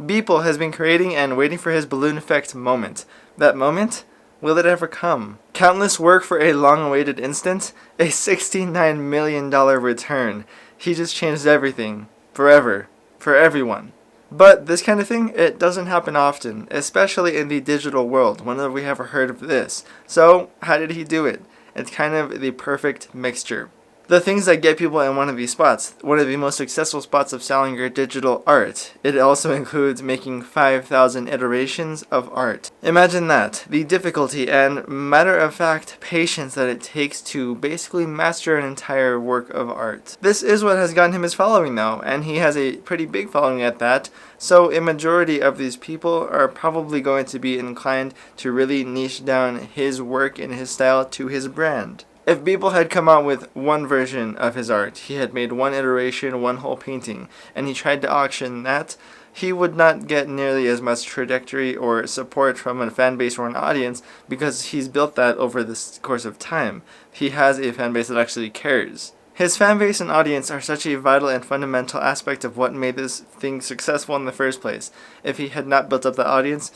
Beeple has been creating and waiting for his balloon effect moment. That moment? Will it ever come? Countless work for a long-awaited instant? A $69 million return. He just changed everything. Forever. For everyone. But this kind of thing, it doesn't happen often, especially in the digital world. When have we ever heard of this? So, how did he do it? It's kind of the perfect mixture. The things that get people in one of these spots, one of the most successful spots of selling your digital art. It also includes making 5,000 iterations of art. Imagine that, the difficulty and matter-of-fact patience that it takes to basically master an entire work of art. This is what has gotten him his following though, and he has a pretty big following at that, so a majority of these people are probably going to be inclined to really niche down his work and his style to his brand. If Beeple had come out with one version of his art, he had made one iteration, one whole painting, and he tried to auction that, he would not get nearly as much trajectory or support from a fan base or an audience because he's built that over the course of time. He has a fan base that actually cares. His fan base and audience are such a vital and fundamental aspect of what made this thing successful in the first place. If he had not built up the audience,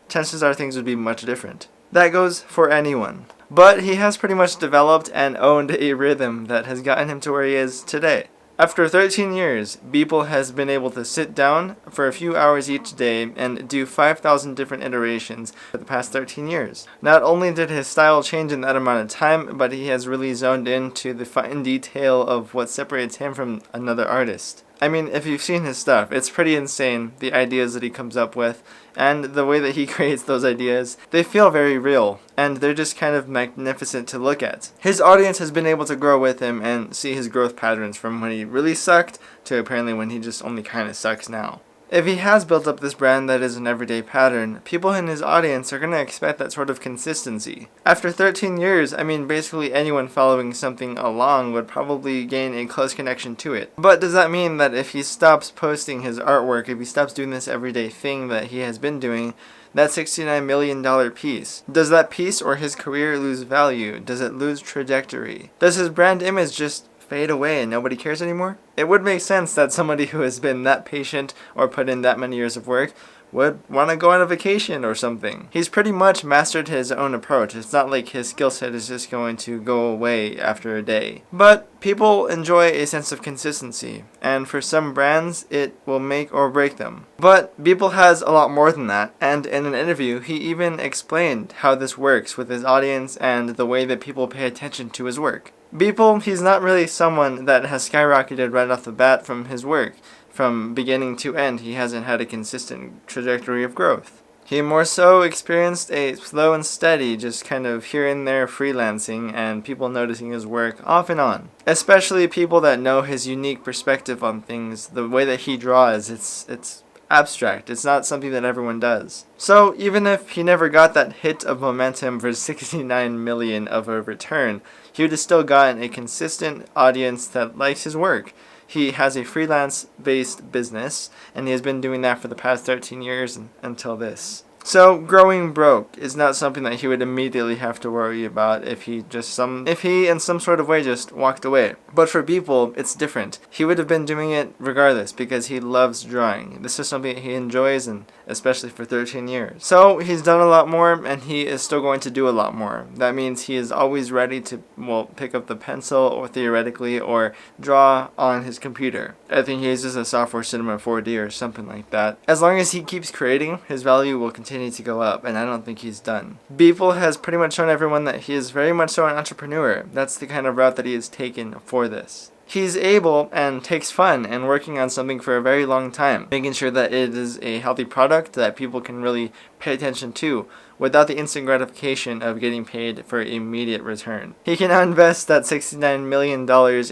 chances are things would be much different. That goes for anyone. But he has pretty much developed and owned a rhythm that has gotten him to where he is today. After 13 years, Beeple has been able to sit down for a few hours each day and do 5,000 different iterations for the past 13 years. Not only did his style change in that amount of time, but he has really zoned into the fine detail of what separates him from another artist. I mean, if you've seen his stuff, it's pretty insane, the ideas that he comes up with, and the way that he creates those ideas. They feel very real, and they're just kind of magnificent to look at. His audience has been able to grow with him and see his growth patterns from when he really sucked to apparently when he just only kind of sucks now. If he has built up this brand that is an everyday pattern, people in his audience are going to expect that sort of consistency. After 13 years, I mean basically anyone following something along would probably gain a close connection to it. But does that mean that if he stops posting his artwork, if he stops doing this everyday thing that he has been doing, that $69 million piece, does that piece or his career lose value? Does it lose trajectory? Does his brand image just fade away and nobody cares anymore? It would make sense that somebody who has been that patient or put in that many years of work would want to go on a vacation or something. He's pretty much mastered his own approach. It's not like his skill set is just going to go away after a day. But people enjoy a sense of consistency, and for some brands, it will make or break them. But Beeple has a lot more than that, and in an interview, he even explained how this works with his audience and the way that people pay attention to his work. Beeple, he's not really someone that has skyrocketed right off the bat from his work. From beginning to end, he hasn't had a consistent trajectory of growth. He more so experienced a slow and steady, just kind of here and there freelancing and people noticing his work off and on. Especially people that know his unique perspective on things, the way that he draws, it's abstract. It's not something that everyone does. So even if he never got that hit of momentum for 69 million of a return, he would have still gotten a consistent audience that likes his work. He has a freelance-based business, and he has been doing that for the past 13 years until this. So growing broke is not something that he would immediately have to worry about if he in some sort of way just walked away. But for Beeple, it's different. He would have been doing it regardless because he loves drawing. This is something he enjoys, and especially for 13 years. So he's done a lot more, and he is still going to do a lot more. That means he is always ready to, pick up the pencil or theoretically or draw on his computer. I think he uses a software Cinema 4D or something like that. As long as he keeps creating, his value will continue to go up, and I don't think he's done. Beeple has pretty much shown everyone that he is very much so an entrepreneur. That's the kind of route that he has taken for this. He's able and takes fun in working on something for a very long time, making sure that it is a healthy product that people can really pay attention to without the instant gratification of getting paid for immediate return. He can now invest that $69 million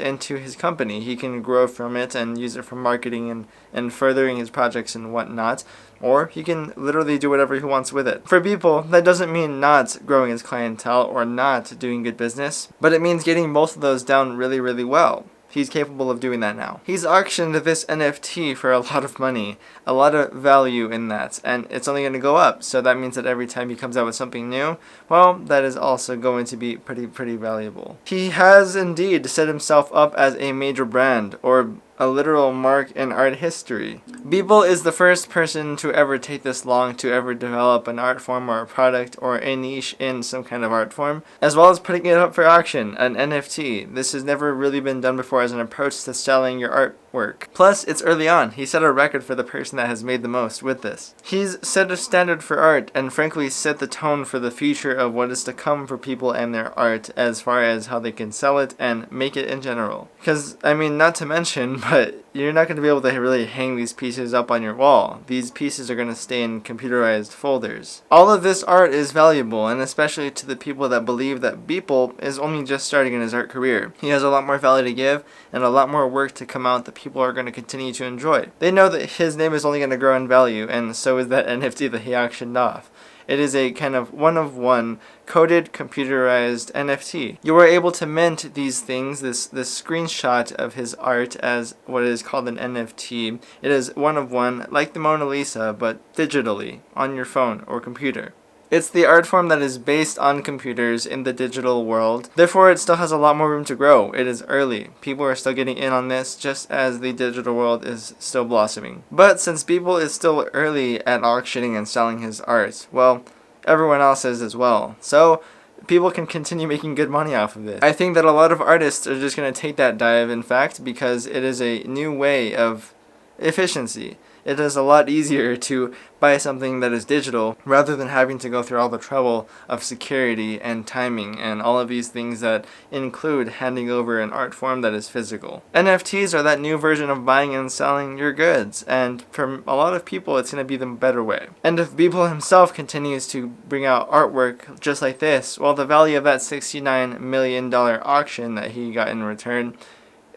into his company. He can grow from it and use it for marketing and furthering his projects and whatnot, or he can literally do whatever he wants with it. For Beeple, that doesn't mean not growing his clientele or not doing good business, but it means getting both of those down really, really well. He's capable of doing that now. He's auctioned this NFT for a lot of money, a lot of value in that, and it's only going to go up. So that means that every time he comes out with something new, well, that is also going to be pretty valuable. He has indeed set himself up as a major brand, or a literal mark in art history. Beeple is the first person to ever take this long to ever develop an art form or a product or a niche in some kind of art form, as well as putting it up for auction, an NFT. This has never really been done before as an approach to selling your artwork. Plus, it's early on. He set a record for the person that has made the most with this. He's set a standard for art and frankly set the tone for the future of what is to come for people and their art as far as how they can sell it and make it in general. Because, I mean, not to mention, but you're not going to be able to really hang these pieces up on your wall. These pieces are going to stay in computerized folders. All of this art is valuable, and especially to the people that believe that Beeple is only just starting in his art career. He has a lot more value to give and a lot more work to come out that people are going to continue to enjoy. They know that his name is only going to grow in value, and so is that NFT that he auctioned off. It is a kind of one-of-one coded computerized NFT. You are able to mint these things, this screenshot of his art as what is called an NFT. It is one-of-one, like the Mona Lisa, but digitally, on your phone or computer. It's the art form that is based on computers in the digital world. Therefore, it still has a lot more room to grow. It is early. People are still getting in on this just as the digital world is still blossoming. But since Beeple is still early at auctioning and selling his art, well, everyone else is as well. So, people can continue making good money off of it. I think that a lot of artists are just going to take that dive, in fact, because it is a new way of efficiency. It is a lot easier to buy something that is digital rather than having to go through all the trouble of security and timing and all of these things that include handing over an art form that is physical. NFTs are that new version of buying and selling your goods, and for a lot of people it's going to be the better way. And if Beeple himself continues to bring out artwork just like this, well, the value of that $69 million auction that he got in return,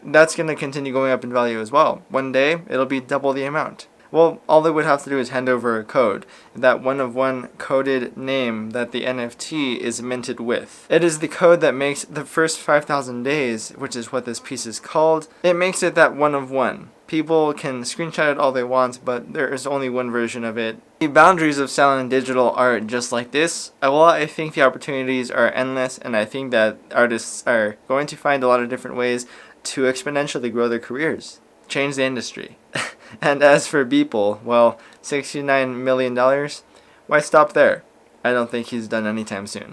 that's going to continue going up in value as well. One day, it'll be double the amount. Well, all they would have to do is hand over a code, that one-of-one coded name that the NFT is minted with. It is the code that makes the first 5,000 days, which is what this piece is called, it makes it that one-of-one. People can screenshot it all they want, but there is only one version of it. The boundaries of selling digital art just like this, well, I think the opportunities are endless, and I think that artists are going to find a lot of different ways to exponentially grow their careers. Change the industry. And as for Beeple, well, $69 million, why stop there? I don't think he's done anytime soon.